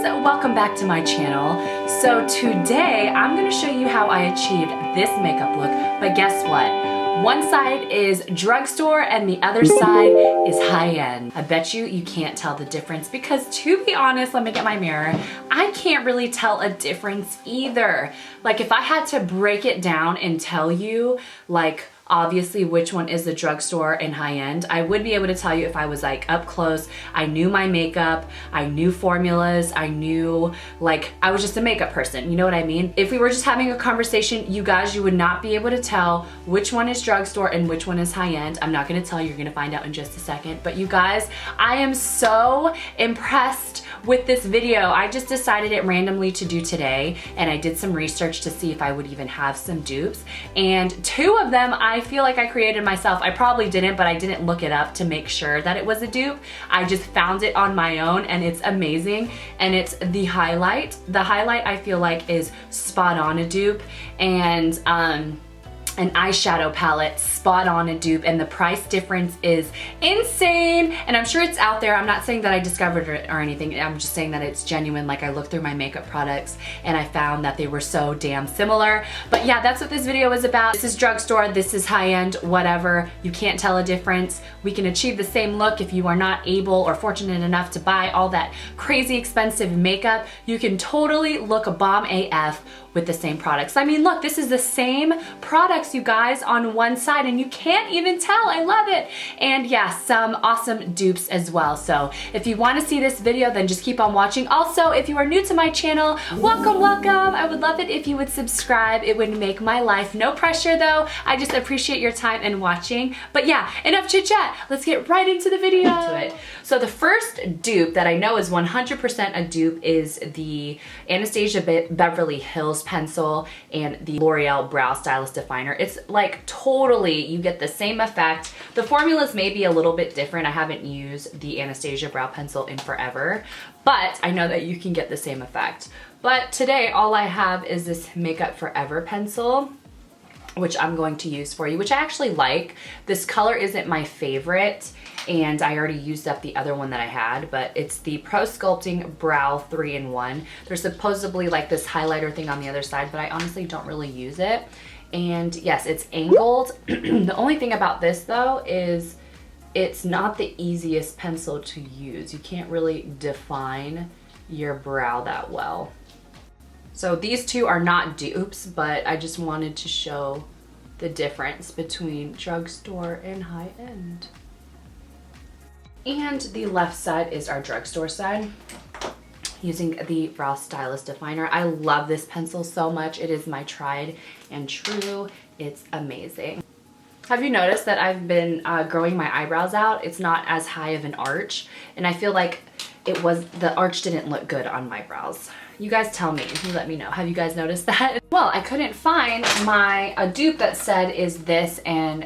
welcome back to my channel. So today I'm going to show you how I achieved this makeup look, but guess what? One side is drugstore and the other side is high-end. I bet you can't tell the difference because, to be honest, let me get my mirror, I can't really tell a difference either. Like, if I had to break it down and tell you, like, obviously which one is the drugstore and high-end, I would be able to tell you if I was like up close. I knew my makeup, I knew formulas, I knew, like, I was just a makeup person, you know what I mean? If we were just having a conversation, you guys, you would not be able to tell which one is drugstore and which one is high-end. I'm not gonna tell you, you're gonna find out in just a second. But you guys, I am so impressed with this video. I just decided it randomly to do today, and I did some research to see if I would even have some dupes, and two of them I feel like I created myself. I probably didn't, but I didn't look it up to make sure that it was a dupe. I just found it on my own, and it's amazing. And it's the highlight. The highlight I feel like is spot on a dupe, and an eyeshadow palette, spot on a dupe, and the price difference is insane. And I'm sure it's out there. I'm not saying that I discovered it or anything. I'm just saying that it's genuine. Like, I looked through my makeup products and I found that they were so damn similar. But yeah, that's what this video is about. This is drugstore, this is high-end, whatever. You can't tell a difference. We can achieve the same look if you are not able or fortunate enough to buy all that crazy expensive makeup. You can totally look a bomb AF with the same products. I mean, look, this is the same products, you guys, on one side, and you can't even tell. I love it. And yeah, some awesome dupes as well. So if you want to see this video, then just keep on watching. Also, if you are new to my channel, welcome, welcome. I would love it if you would subscribe. It would make my life. No pressure though. I just appreciate your time and watching. But yeah, enough chit chat. Let's get right into the video. So the first dupe that I know is 100% a dupe is the Anastasia Beverly Hills pencil and the L'Oreal Brow Stylist Definer. It's like totally, you get the same effect. The formulas may be a little bit different. I haven't used the Anastasia brow pencil in forever, but I know that you can get the same effect. But today, all I have is this Makeup Forever pencil, which I'm going to use for you, which I actually like. This color isn't my favorite, and I already used up the other one that I had, but it's the Pro Sculpting Brow 3-in-1. There's supposedly like this highlighter thing on the other side, but I honestly don't really use it. And yes, it's angled. The only thing about this though is it's not the easiest pencil to use. You can't really define your brow that well. So these two are not dupes, but I just wanted to show the difference between drugstore and high-end. And the left side is our drugstore side, using the Brow Stylist Definer. I love this pencil so much. It is my tried and true. It's amazing. Have you noticed that I've been growing my eyebrows out? It's not as high of an arch, and I feel like the arch didn't look good on my brows. You guys tell me, you let me know. Have you guys noticed that? Well, I couldn't find a dupe that said, is this and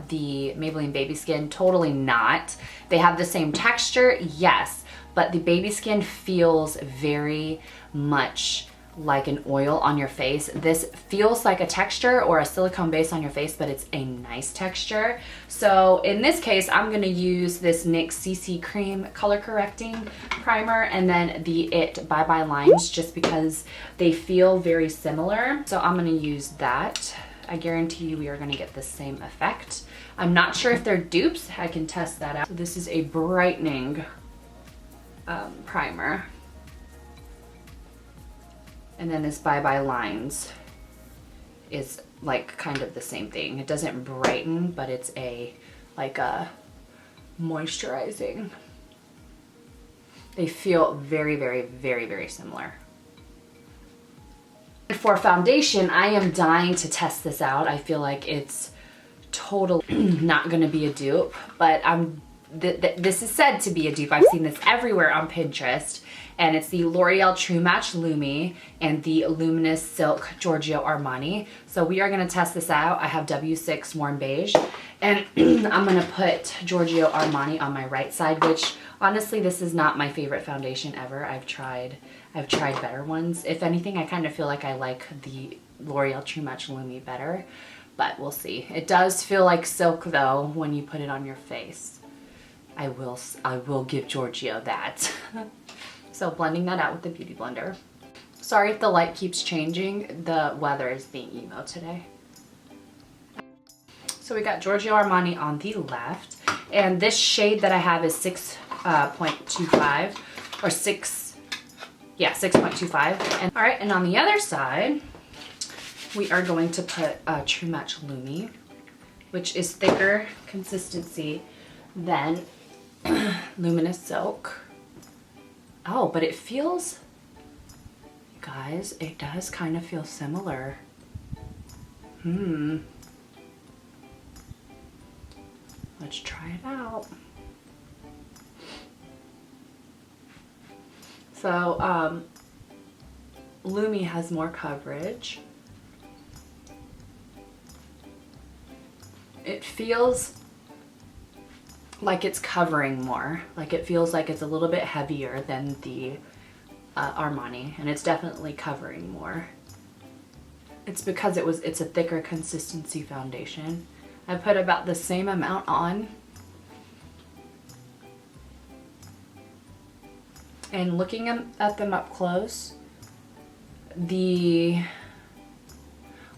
the Maybelline Baby Skin? Totally not. They have the same texture, yes, but the Baby Skin feels very much like an oil on your face. This feels like a texture or a silicone base on your face, but it's a nice texture. So in this case, I'm gonna use this NYX CC Cream Color Correcting Primer and then the IT Bye Bye Lines, just because they feel very similar. So I'm gonna use that. I guarantee you we are gonna get the same effect. I'm not sure if they're dupes. I can test that out. So this is a brightening primer. And then this Bye Bye Lines is like kind of the same thing. It doesn't brighten, but it's like a moisturizing. They feel very, very, very, very similar. For foundation, I am dying to test this out. I feel like it's totally not gonna be a dupe, but this is said to be a dupe. I've seen this everywhere on Pinterest, and it's the L'Oreal True Match Lumi and the Luminous Silk Giorgio Armani. So we are gonna test this out. I have W6 Warm Beige, and I'm gonna put Giorgio Armani on my right side, which honestly, this is not my favorite foundation ever. I've tried better ones. If anything, I kind of feel like I like the L'Oreal True Match Lumi better, but we'll see. It does feel like silk though when you put it on your face. I will give Giorgio that. So blending that out with the Beauty Blender. Sorry if the light keeps changing. The weather is being emo today. So we got Giorgio Armani on the left. And this shade that I have is 6.25 or 6.25. And all right, and on the other side, we are going to put True Match Lumi, which is thicker consistency than Luminous Silk. Oh, but it feels, guys, it does kind of feel similar. Let's try it out. So, Lumi has more coverage. It feels like it's covering more. Like it feels like it's a little bit heavier than the Armani, and it's definitely covering more. It's because it's a thicker consistency foundation. I put about the same amount on. And looking at them up close, the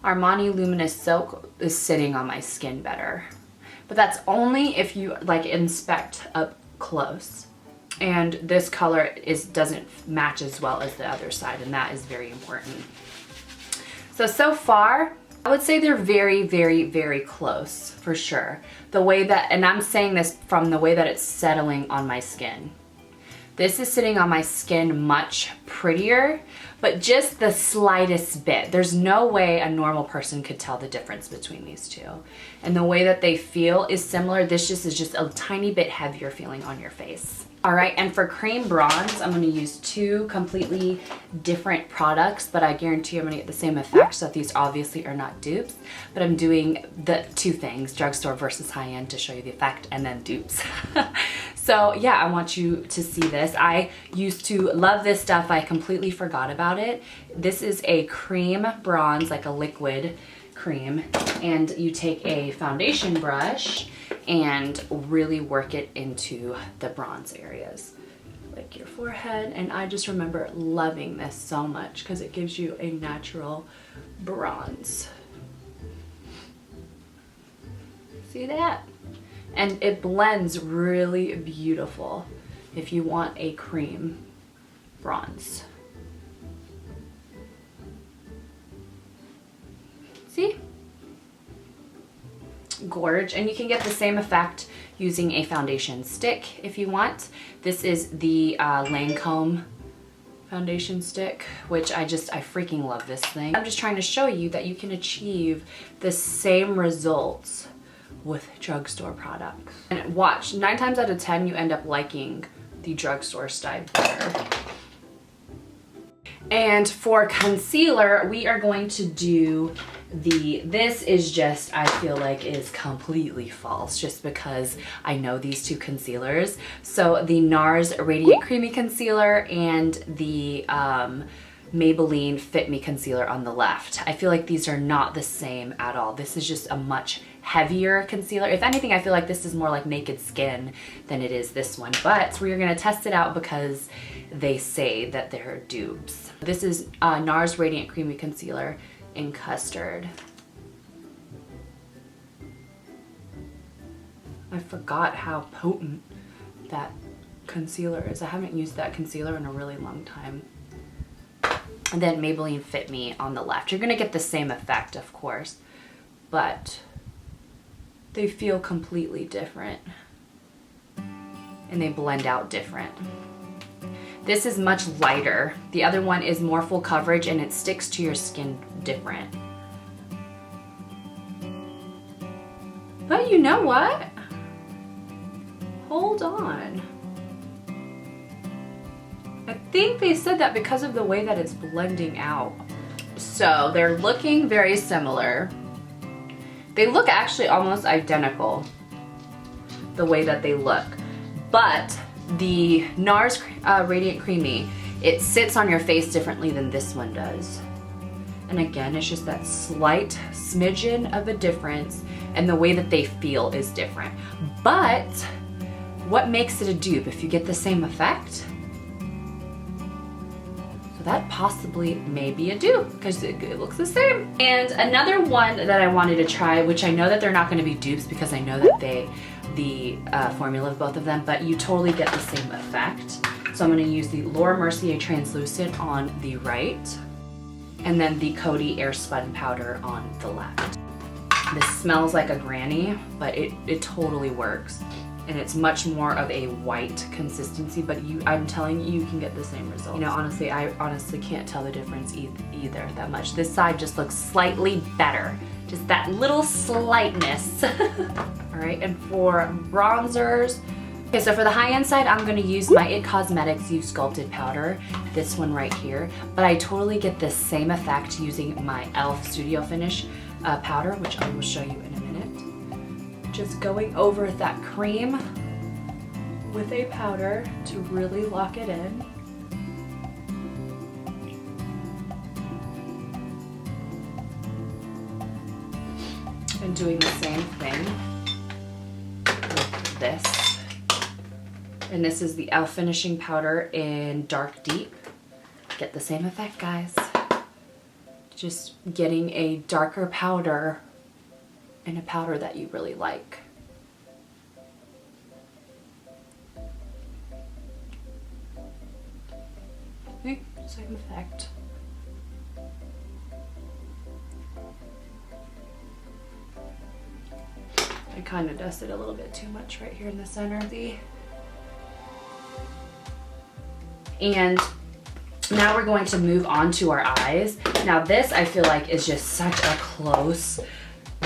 Armani Luminous Silk is sitting on my skin better. But that's only if you like inspect up close. And this color doesn't match as well as the other side, and that is very important. So far, I would say they're very, very, very close for sure. The way that, and I'm saying this from the way that it's settling on my skin. This is sitting on my skin much prettier, but just the slightest bit. There's no way a normal person could tell the difference between these two. And the way that they feel is similar. This just is just a tiny bit heavier feeling on your face. All right, and for cream bronze, I'm gonna use two completely different products, but I guarantee I'm gonna get the same effect. So these obviously are not dupes, but I'm doing the two things, drugstore versus high-end, to show you the effect, and then dupes. So yeah, I want you to see this. I used to love this stuff. I completely forgot about it. This is a cream bronze, like a liquid cream, and you take a foundation brush and really work it into the bronze areas, like your forehead. And I just remember loving this so much because it gives you a natural bronze. See that? And it blends really beautiful if you want a cream bronze. See? Gorge. And you can get the same effect using a foundation stick if you want. This is the Lancome foundation stick, which I freaking love this thing. I'm just trying to show you that you can achieve the same results with drugstore products. And watch, 9 times out of 10 you end up liking the drugstore style better. And for concealer, we are going to do this is just, I feel like is completely false just because I know these two concealers. So the NARS Radiant Creamy Concealer and the Maybelline Fit Me Concealer on the left. I feel like these are not the same at all. This is just a much heavier concealer. If anything, I feel like this is more like Naked Skin than it is this one, but we're gonna test it out because they say that they're dupes. This is NARS Radiant Creamy Concealer in Custard. I forgot how potent that concealer is. I haven't used that concealer in a really long time. And then Maybelline Fit Me on the left. You're gonna get the same effect, of course, but they feel completely different and they blend out different. This is much lighter. The other one is more full coverage and it sticks to your skin different. But you know what? Hold on. I think they said that because of the way that it's blending out. So they're looking very similar. They look actually almost identical, the way that they look. But the NARS Radiant Creamy, it sits on your face differently than this one does. And again, it's just that slight smidgen of a difference, and the way that they feel is different. But what makes it a dupe if you get the same effect? that possibly may be a dupe because it looks the same. And another one that I wanted to try, which I know that they're not going to be dupes because I know that the formula of both of them, but you totally get the same effect. So I'm going to use the Laura Mercier Translucent on the right, and then the Coty Air Spun Powder on the left. This smells like a granny, but it totally works. And it's much more of a white consistency, but I'm telling you, you can get the same result. You know, honestly, I honestly can't tell the difference either that much. This side just looks slightly better. Just that little slightness. All right, and for bronzers, okay, so for the high-end side, I'm gonna use my IT Cosmetics Youth Sculpted Powder, this one right here, but I totally get the same effect using my e.l.f. Studio Finish powder, which I will show you in a minute. Just going over that cream with a powder to really lock it in. And doing the same thing with this. And this is the e.l.f. finishing powder in Dark Deep. Get the same effect, guys. Just getting a darker powder and a powder that you really like. Okay, same effect. I kind of dusted a little bit too much right here in the center of the... And now we're going to move on to our eyes. Now this I feel like is just such a close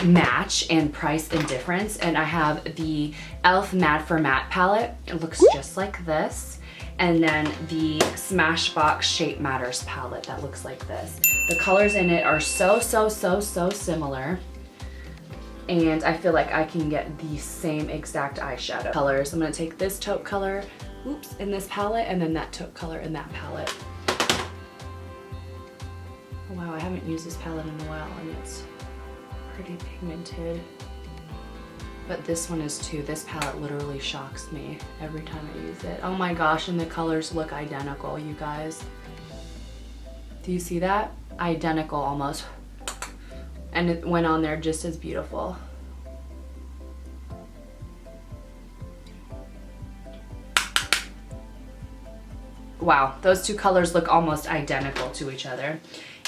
match and price and difference. And I have the e.l.f. Matte for Matte palette. It looks just like this. And then the Smashbox Shape Matters palette that looks like this. The colors in it are so similar. And I feel like I can get the same exact eyeshadow colors. I'm gonna take this taupe color, oops, in this palette, and then that taupe color in that palette. Wow, I haven't used this palette in a while and it's pretty pigmented. But this one is too. This palette literally shocks me every time I use it. Oh my gosh, and the colors look identical, you guys. Do you see that? Identical almost. And it went on there just as beautiful. Wow, those two colors look almost identical to each other.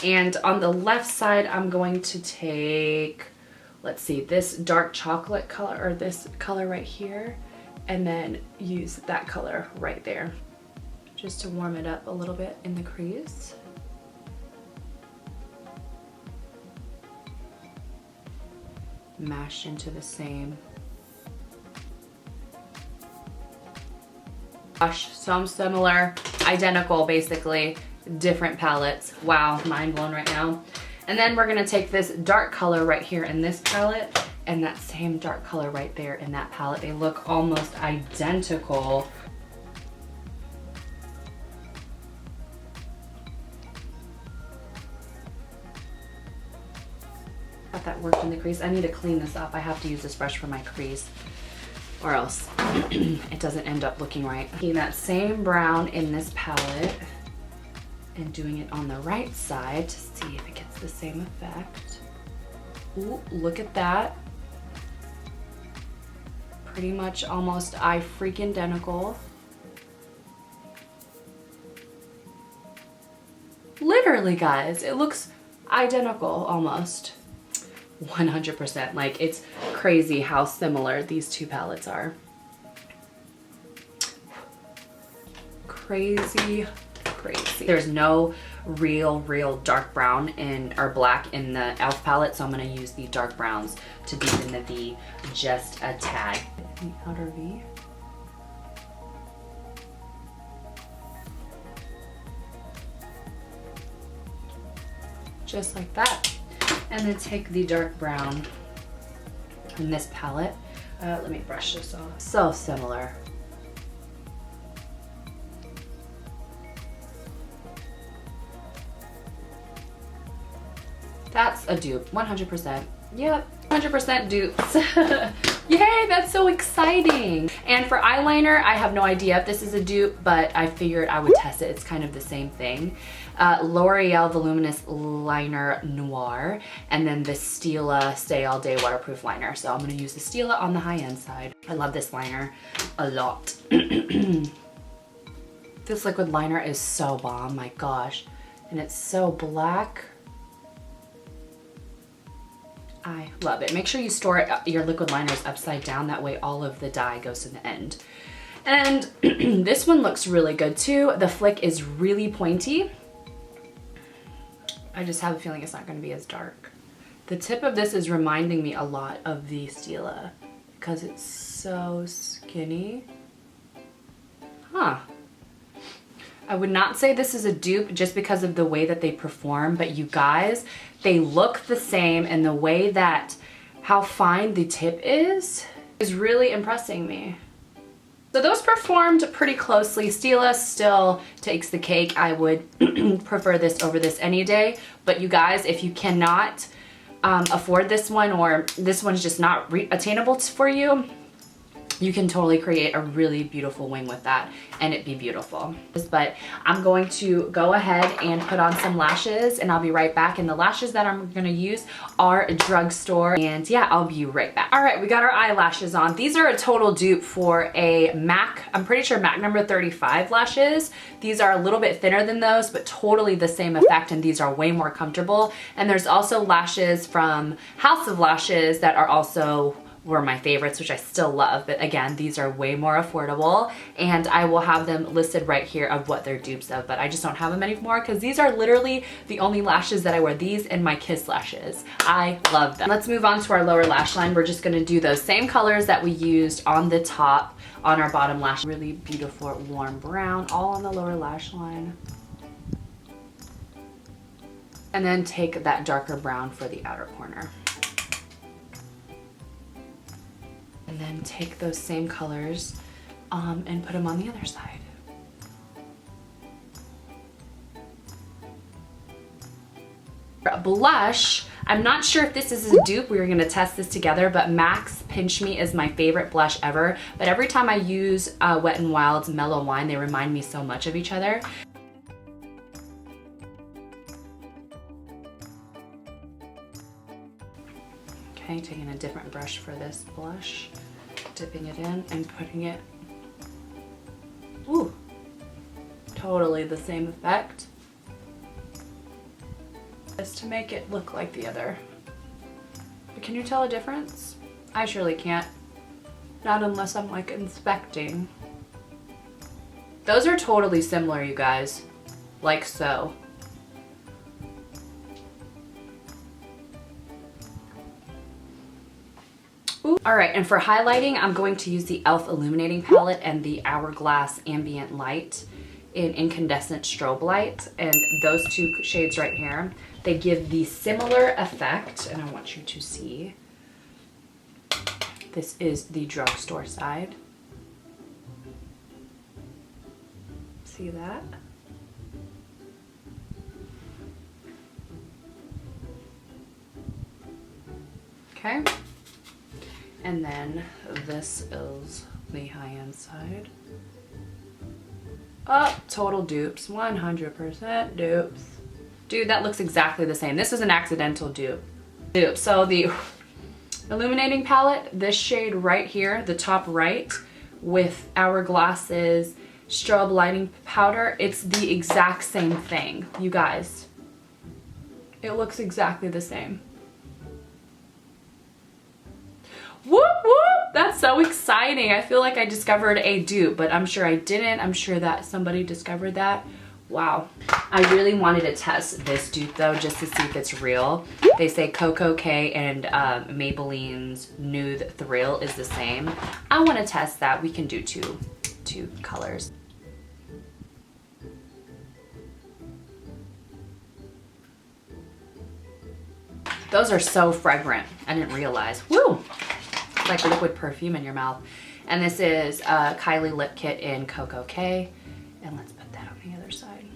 And on the left side, I'm going to take, let's see, this dark chocolate color, or this color right here, and then use that color right there, just to warm it up a little bit in the crease. Mashed into the same. Gosh, so similar, identical basically, different palettes. Wow, mind blown right now. And then we're gonna take this dark color right here in this palette and that same dark color right there in that palette. They look almost identical. Thought that worked in the crease. I need to clean this up. I have to use this brush for my crease or else it doesn't end up looking right. Taking that same brown in this palette and doing it on the right side to see if it gets the same effect. Ooh, look at that. Pretty much almost eye freaking identical. Literally, guys, it looks identical almost. 100%. Like, it's crazy how similar these two palettes are. Crazy. There's no real dark brown in, or black in the e.l.f. palette, so I'm going to use the dark browns to deepen the V just a tad. The outer V. Just like that. And then take the dark brown in this palette. Let me brush this off. So similar. That's a dupe, 100%. Yep, 100% dupes. Yay, that's so exciting. And for eyeliner, I have no idea if this is a dupe, but I figured I would test it. It's kind of the same thing. L'Oreal Voluminous Liner Noir, and then the Stila Stay All Day Waterproof Liner. So I'm gonna use the Stila on the high-end side. I love this liner a lot. This liquid liner is so bomb, my gosh. And it's so black. I love it. Make sure you store your liquid liners upside down. That way all of the dye goes to the end. And this one looks really good too. The flick is really pointy. I just have a feeling it's not going to be as dark. The tip of this is reminding me a lot of the Stila because it's so skinny. Huh. I would not say this is a dupe just because of the way that they perform, but you guys, they look the same, and the way that how fine the tip is really impressing me. So those performed pretty closely. Stila still takes the cake. I would prefer this over this any day, but you guys, if you cannot afford this one, or this one's just not attainable for you, you can totally create a really beautiful wing with that and it be beautiful. But I'm going to go ahead and put on some lashes, and I'll be right back. And the lashes that I'm gonna use are Drugstore, and yeah, I'll be right back. All right, we got our eyelashes on. These are a total dupe for a MAC, I'm pretty sure MAC number 35 lashes. These are a little bit thinner than those, but totally the same effect, and these are way more comfortable. And there's also lashes from House of Lashes that are also were my favorites, which I still love, but again, these are way more affordable, and I will have them listed right here of what they're dupes of, but I just don't have them anymore because these are literally the only lashes that I wear, these and my Kiss lashes. I love them. Let's move on to our lower lash line. We're just gonna do those same colors that we used on the top on our bottom lash. Really beautiful warm brown, all on the lower lash line. And then take that darker brown for the outer corner. And then take those same colors and put them on the other side. Blush, I'm not sure if this is a dupe. We were gonna test this together, but MAC's Pinch Me is my favorite blush ever. But every time I use Wet n Wild's Mellow Wine, they remind me so much of each other. Okay, taking a different brush for this blush, dipping it in and putting it, ooh, totally the same effect. Just to make it look like the other. But can you tell a difference? I surely can't. Not unless I'm like inspecting. Those are totally similar, you guys. Like so. All right, and for highlighting, I'm going to use the e.l.f. Illuminating Palette and the Hourglass Ambient Light in Incandescent Strobe Light. And those two shades right here, they give the similar effect, and I want you to see. This is the drugstore side. See that? Okay. And then this is the high-end side. Oh, total dupes, 100% dupes. Dude, that looks exactly the same. This is an accidental dupe. So the illuminating palette, this shade right here, the top right, with Hourglass's strobe lighting powder, it's the exact same thing, you guys. It looks exactly the same. Whoop whoop! That's so exciting. I feel like I discovered a dupe, but I'm sure I didn't. I'm sure that somebody discovered that. Wow. I really wanted to test this dupe though, just to see if it's real. They say Coco K and Maybelline's Nude Thrill is the same. I want to test that. We can do two colors. Those are so fragrant. I didn't realize. Woo! It's like liquid perfume in your mouth. And this is Kylie Lip Kit in Coco K. And let's put that on the other side.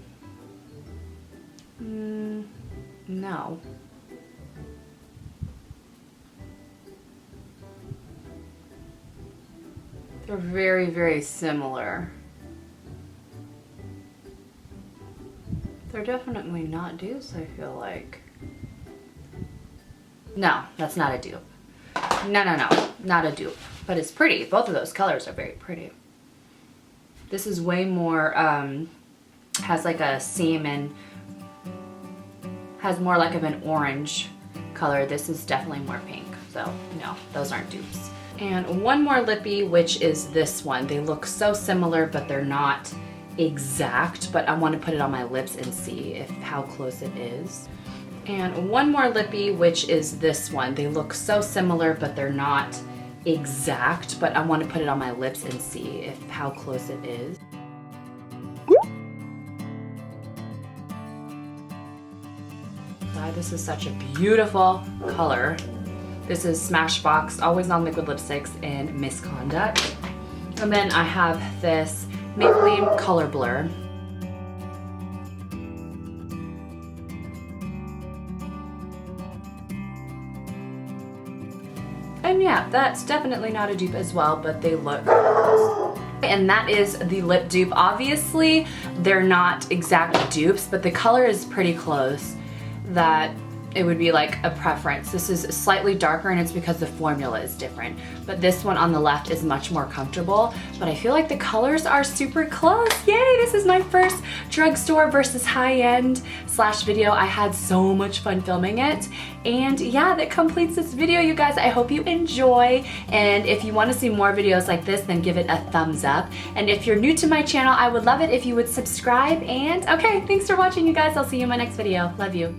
No. They're very, very similar. They're definitely not dupes, I feel like. No, that's not a dupe. No, not a dupe. But it's pretty. Both of those colors are very pretty. This is way more, has like a salmon, has more like of an orange color. This is definitely more pink. So no, those aren't dupes. And one more lippy, which is this one. They look so similar, but they're not exact, but I want to put it on my lips and see how close it is. And one more lippy, which is this one. They look so similar, but they're not exact, but I want to put it on my lips and see how close it is. This is such a beautiful color. This is Smashbox Always On Liquid Lipsticks in Misconduct. And then I have this Maybelline Color Blur. And yeah, that's definitely not a dupe as well, but they look close. And that is the lip dupe. Obviously, they're not exact dupes, but the color is pretty close that it would be like a preference. This is slightly darker and it's because the formula is different. But this one on the left is much more comfortable. But I feel like the colors are super close. Yay, this is my first drugstore versus high-end / video. I had so much fun filming it. And yeah, that completes this video, you guys. I hope you enjoy. And if you want to see more videos like this, then give it a thumbs up. And if you're new to my channel, I would love it if you would subscribe. And okay, thanks for watching, you guys. I'll see you in my next video. Love you.